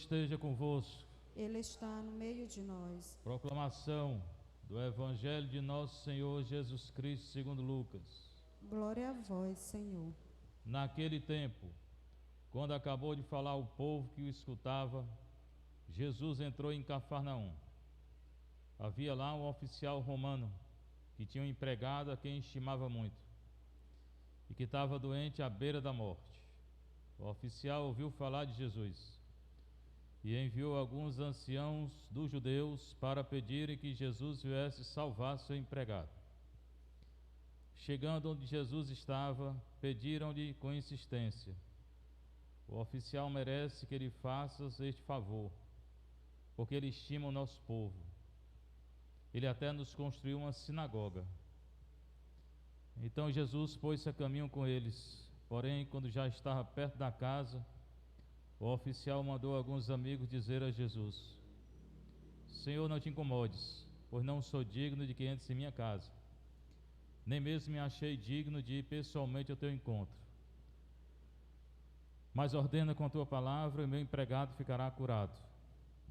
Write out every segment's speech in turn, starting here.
esteja convosco. Ele está no meio de nós. Proclamação do Evangelho de nosso Senhor Jesus Cristo segundo Lucas. Glória a vós, Senhor. Naquele tempo, quando acabou de falar o povo que o escutava, Jesus entrou em Cafarnaum. Havia lá um oficial romano que tinha um empregado a quem estimava muito e que estava doente à beira da morte. O oficial ouviu falar de Jesus e enviou alguns anciãos dos judeus para pedirem que Jesus viesse salvar seu empregado. Chegando onde Jesus estava, pediram-lhe com insistência: o oficial merece que lhe faças este favor, porque ele estima o nosso povo. Ele até nos construiu uma sinagoga. Então Jesus pôs-se a caminho com eles. Porém, quando já estava perto da casa, o oficial mandou alguns amigos dizer a Jesus: Senhor, não te incomodes, pois não sou digno de que entres em minha casa. Nem mesmo me achei digno de ir pessoalmente ao teu encontro. Mas ordena com a tua palavra e meu empregado ficará curado.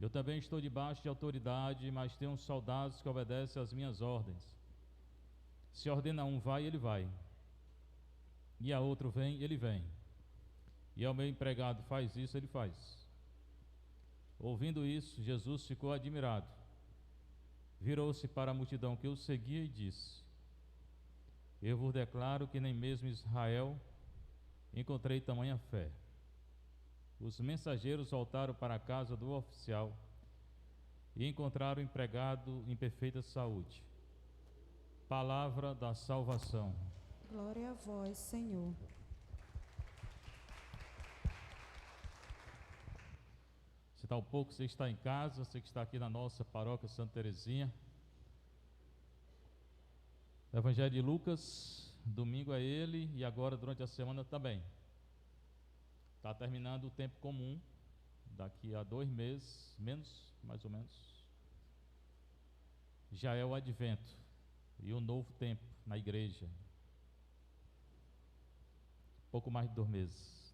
Eu também estou debaixo de autoridade, mas tenho soldados que obedecem às minhas ordens. Se ordena a um vai, ele vai. E a outro vem, ele vem. E ao meu empregado faz isso, ele faz. Ouvindo isso, Jesus ficou admirado. Virou-se para a multidão que o seguia e disse: eu vos declaro que nem mesmo em Israel encontrei tamanha fé. Os mensageiros voltaram para a casa do oficial e encontraram o empregado em perfeita saúde. Palavra da salvação. Glória a vós, Senhor. Se tal pouco você está em casa, você que está aqui na nossa paróquia Santa Terezinha. Evangelho de Lucas, domingo é ele e agora durante a semana também. Está terminando o tempo comum, daqui a 2 meses, menos, mais ou menos, já é o advento e o novo tempo na igreja. Pouco mais de 2 meses.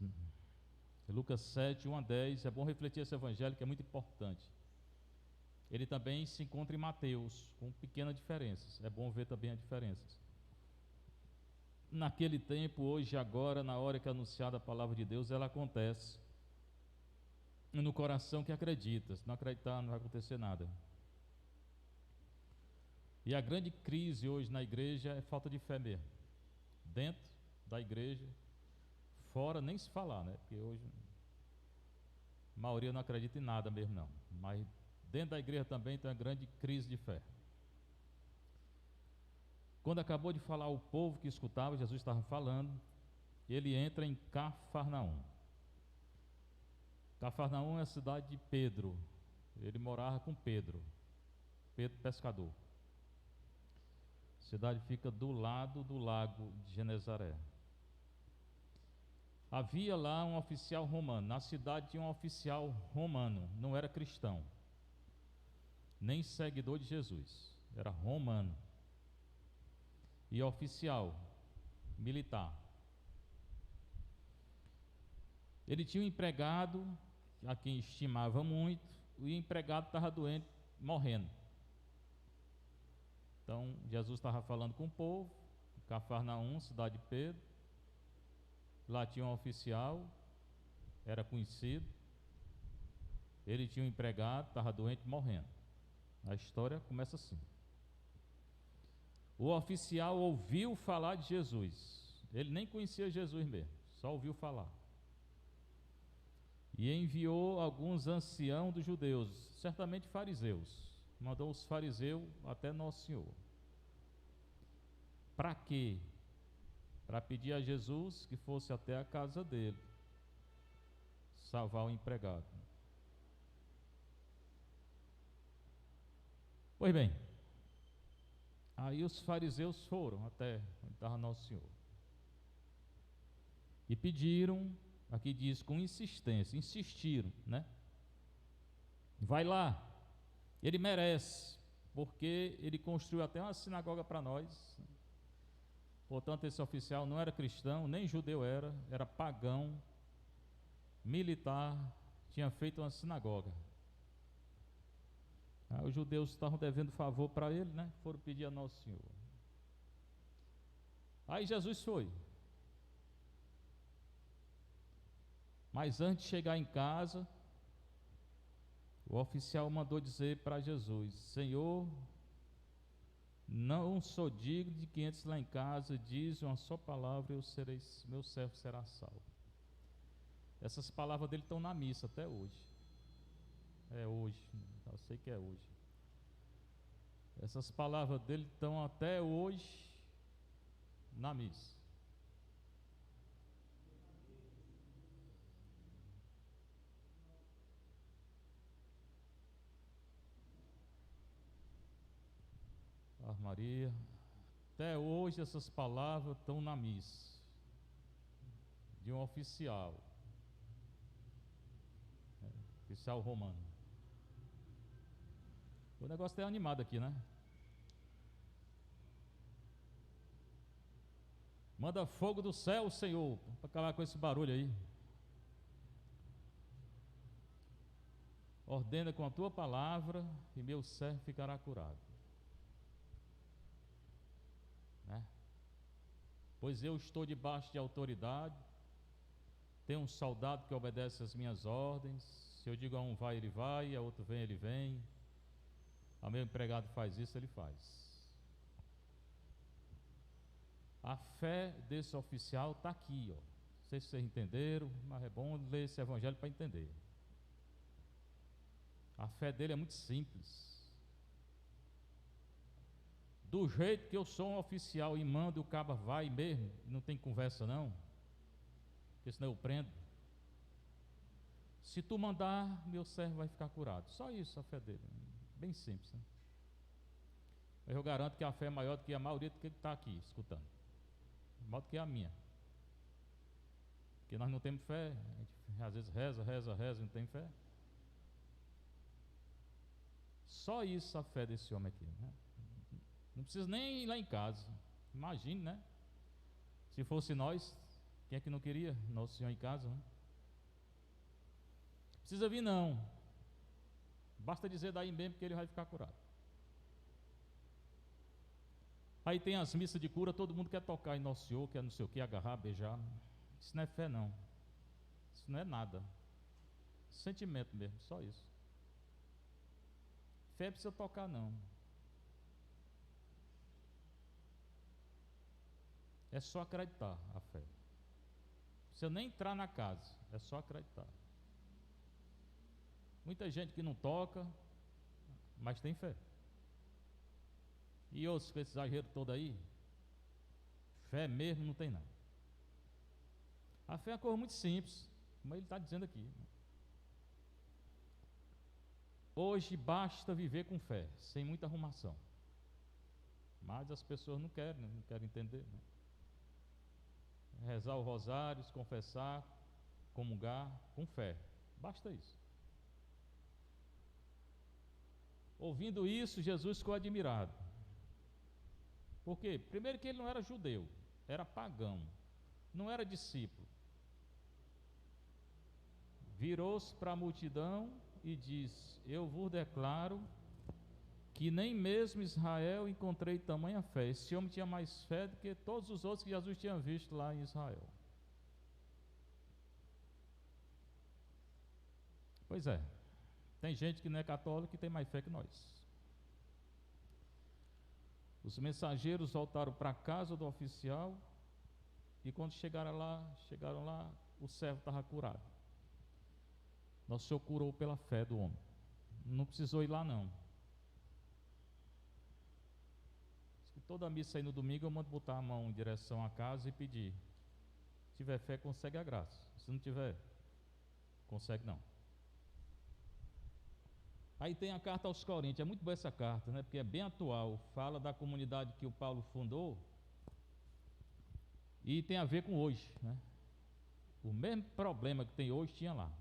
Lucas 7, 1 a 10, é bom refletir esse evangelho que é muito importante. Ele também se encontra em Mateus, com pequenas diferenças, é bom ver também as diferenças. Naquele tempo, hoje, agora, na hora que é anunciada a palavra de Deus, ela acontece no coração que acredita. Se não acreditar, não vai acontecer nada. E a grande crise hoje na igreja é falta de fé mesmo. Dentro da igreja, fora nem se falar, né? Porque hoje a maioria não acredita em nada mesmo não. Mas dentro da igreja também tem uma grande crise de fé. Quando acabou de falar o povo que escutava, Jesus estava falando, ele entra em Cafarnaum. Cafarnaum é a cidade de Pedro. Ele morava com Pedro pescador. A cidade fica do lado do lago de Genezaré. Havia lá um oficial romano. Na cidade tinha um oficial romano, não era cristão, nem seguidor de Jesus, era romano. E oficial militar. Ele tinha um empregado a quem estimava muito, e o empregado estava doente, morrendo. Então Jesus estava falando com o povo, Cafarnaum, cidade de Pedro. Lá tinha um oficial, era conhecido. Ele tinha um empregado, estava doente, morrendo. A história começa assim. O oficial ouviu falar de Jesus. Ele nem conhecia Jesus mesmo, só ouviu falar. E enviou alguns anciãos dos judeus, certamente fariseus. Mandou os fariseus até Nosso Senhor. Para quê? Para pedir a Jesus que fosse até a casa dele, salvar o empregado. Pois bem, aí os fariseus foram até onde estava Nosso Senhor e pediram, aqui diz com insistência, insistiram, né? Vai lá, ele merece, porque ele construiu até uma sinagoga para nós. Portanto, esse oficial não era cristão, nem judeu era pagão, militar, tinha feito uma sinagoga. Os judeus estavam devendo favor para ele, né? Foram pedir a Nosso Senhor. Aí Jesus foi. Mas antes de chegar em casa, o oficial mandou dizer para Jesus: Senhor, não sou digno de que entres lá em casa, diz uma só palavra e meu servo será salvo. Essas palavras dele estão na missa até hoje. É hoje, eu sei que é hoje. Essas palavras dele estão até hoje na missa. Ave Maria. Até hoje essas palavras estão na missa de um oficial romano. O negócio está animado aqui, né? Manda fogo do céu, Senhor, para acabar com esse barulho aí. Ordena com a tua palavra e meu servo ficará curado. Né? Pois eu estou debaixo de autoridade, tenho um soldado que obedece às minhas ordens. Se eu digo a um vai, ele vai, a outro vem, ele vem. A meu empregado faz isso, ele faz. A fé desse oficial está aqui, ó. Não sei se vocês entenderam, mas é bom ler esse evangelho para entender. A fé dele é muito simples. Do jeito que eu sou um oficial e mando, o caba vai mesmo, não tem conversa não, porque senão eu prendo. Se tu mandar, meu servo vai ficar curado. Só isso a fé dele, bem simples, né? Eu garanto que a fé é maior do que a maioria do que está aqui escutando, maior do que a minha. Porque nós não temos fé, a gente às vezes reza, não tem fé. Só isso a fé desse homem aqui, né? Não precisa nem ir lá em casa. Imagine, né? Se fosse nós, quem é que não queria Nosso Senhor em casa, né? Precisa vir não. Basta dizer daí mesmo que ele vai ficar curado. Aí tem as missas de cura, todo mundo quer tocar em Nosso Senhor, quer não sei o que, agarrar, beijar. Isso não é fé não. Isso não é nada. Sentimento mesmo, só isso. Fé precisa tocar não. É só acreditar a fé. Não precisa nem entrar na casa, é só acreditar. Muita gente que não toca, mas tem fé. E outros com esse exagero todo aí, fé mesmo não tem não. A fé é uma coisa muito simples, como ele está dizendo aqui. Hoje basta viver com fé, sem muita arrumação. Mas as pessoas não querem entender, né? Rezar o rosário, se confessar, comungar com fé, basta isso. Ouvindo isso, Jesus ficou admirado. Por quê? Primeiro que ele não era judeu, era pagão, não era discípulo. Virou-se para a multidão e disse: eu vos declaro que nem mesmo Israel encontrei tamanha fé. Esse homem tinha mais fé do que todos os outros que Jesus tinha visto lá em Israel. Pois é, tem gente que não é católica e tem mais fé que nós. Os mensageiros voltaram para a casa do oficial e quando chegaram lá, o servo estava curado. Nosso Senhor curou pela fé do homem. Não precisou ir lá não. Toda a missa aí no domingo eu mando botar a mão em direção à casa e pedir. Se tiver fé, consegue a graça. Se não tiver, consegue não. Aí tem a carta aos Coríntios. É muito boa essa carta, né? Porque é bem atual. Fala da comunidade que o Paulo fundou e tem a ver com hoje, né? O mesmo problema que tem hoje tinha lá.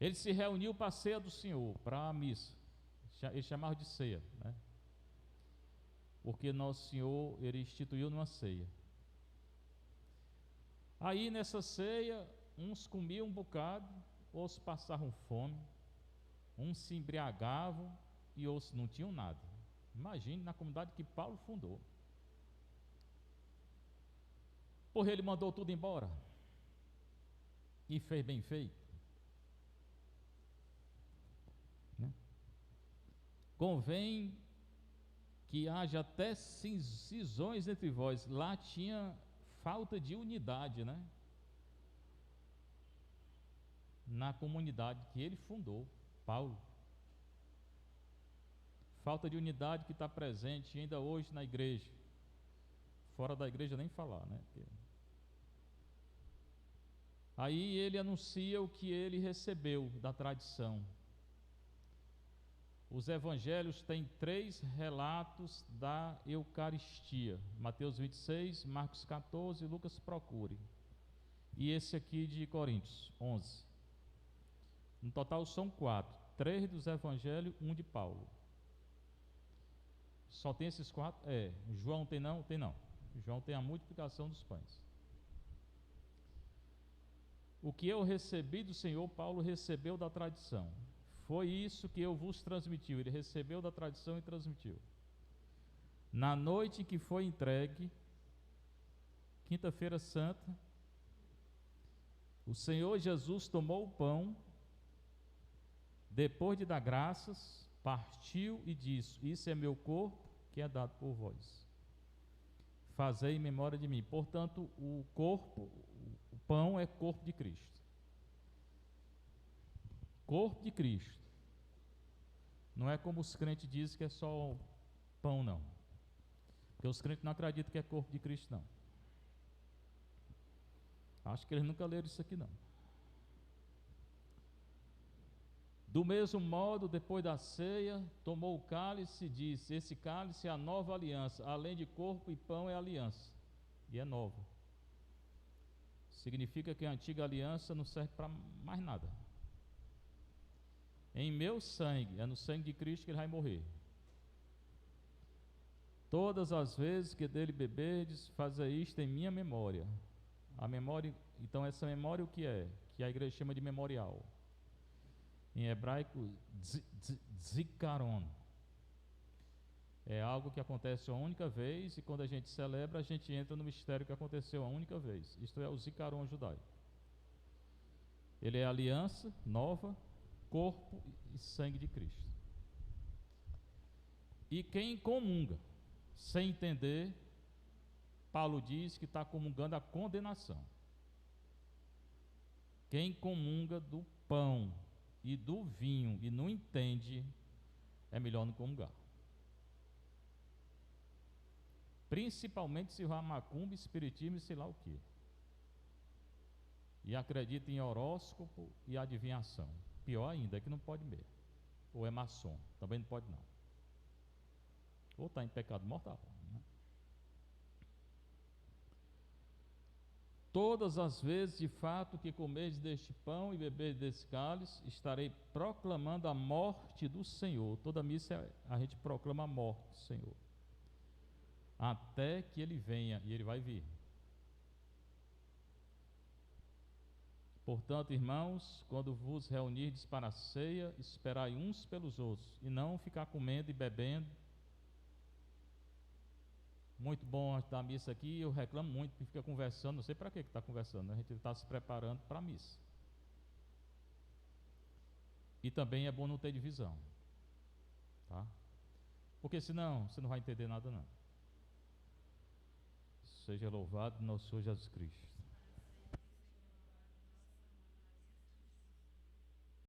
Ele se reuniu para a ceia do Senhor, para a missa. Eles chamavam de ceia, né? Porque Nosso Senhor, ele instituiu numa ceia. Aí nessa ceia, uns comiam um bocado outros passavam fome, uns se embriagavam e outros não tinham nada. Imagine na comunidade que Paulo fundou. Porra, ele mandou tudo embora e fez bem feito, né? Convém que haja até cisões entre vós. Lá tinha falta de unidade, né? Na comunidade que ele fundou, Paulo. Falta de unidade que está presente ainda hoje na igreja. Fora da igreja nem falar, né? Aí ele anuncia o que ele recebeu da tradição. Os evangelhos têm 3 relatos da Eucaristia: Mateus 26, Marcos 14, Lucas procure. E esse aqui de Coríntios 11. No total são 4: 3 dos evangelhos, 1 de Paulo. Só tem esses 4? João tem não? Tem não. João tem a multiplicação dos pães. O que eu recebi do Senhor, Paulo recebeu da tradição. Foi isso que eu vos transmiti. Ele recebeu da tradição e transmitiu. Na noite em que foi entregue, quinta-feira santa, o Senhor Jesus tomou o pão, depois de dar graças, partiu e disse: isso é meu corpo, que é dado por vós. Fazei em memória de mim. Portanto, o corpo, o pão é corpo de Cristo. Corpo de Cristo. Não é como os crentes dizem que é só pão, não. Porque os crentes não acreditam que é corpo de Cristo, não. Acho que eles nunca leram isso aqui, não. Do mesmo modo, depois da ceia, tomou o cálice e disse: esse cálice é a nova aliança, além de corpo e pão é aliança, e é nova. Significa que a antiga aliança não serve para mais nada. Em meu sangue, é no sangue de Cristo que ele vai morrer. Todas as vezes que dele beberdes, fazei isto em minha memória. A memória, então essa memória o que é? Que a igreja chama de memorial. Em hebraico, zikaron. É algo que acontece uma única vez, e quando a gente celebra, a gente entra no mistério que aconteceu uma única vez. Isto é o zikaron judaico. Ele é aliança nova, corpo e sangue de Cristo. E quem comunga sem entender, Paulo diz que está comungando a condenação. Quem comunga do pão e do vinho e não entende, é melhor não comungar. Principalmente se vai macumba, espiritismo e sei lá o que. E acredita em horóscopo e adivinhação. Pior ainda, é que não pode mesmo. Ou é maçom, também não pode não. Ou está em pecado mortal, né? Todas as vezes, de fato, que comerdes deste pão e beberdes desse cálice, estarei proclamando a morte do Senhor. Toda missa a gente proclama a morte do Senhor, até que ele venha, e ele vai vir. Portanto, irmãos, quando vos reunirdes para a ceia, esperai uns pelos outros, e não ficar comendo e bebendo. Muito bom antes da missa aqui, eu reclamo muito, que fica conversando, não sei para que está conversando, a gente está se preparando para a missa. E também é bom não ter divisão, tá? Porque senão você não vai entender nada não. Seja louvado nosso Senhor Jesus Cristo.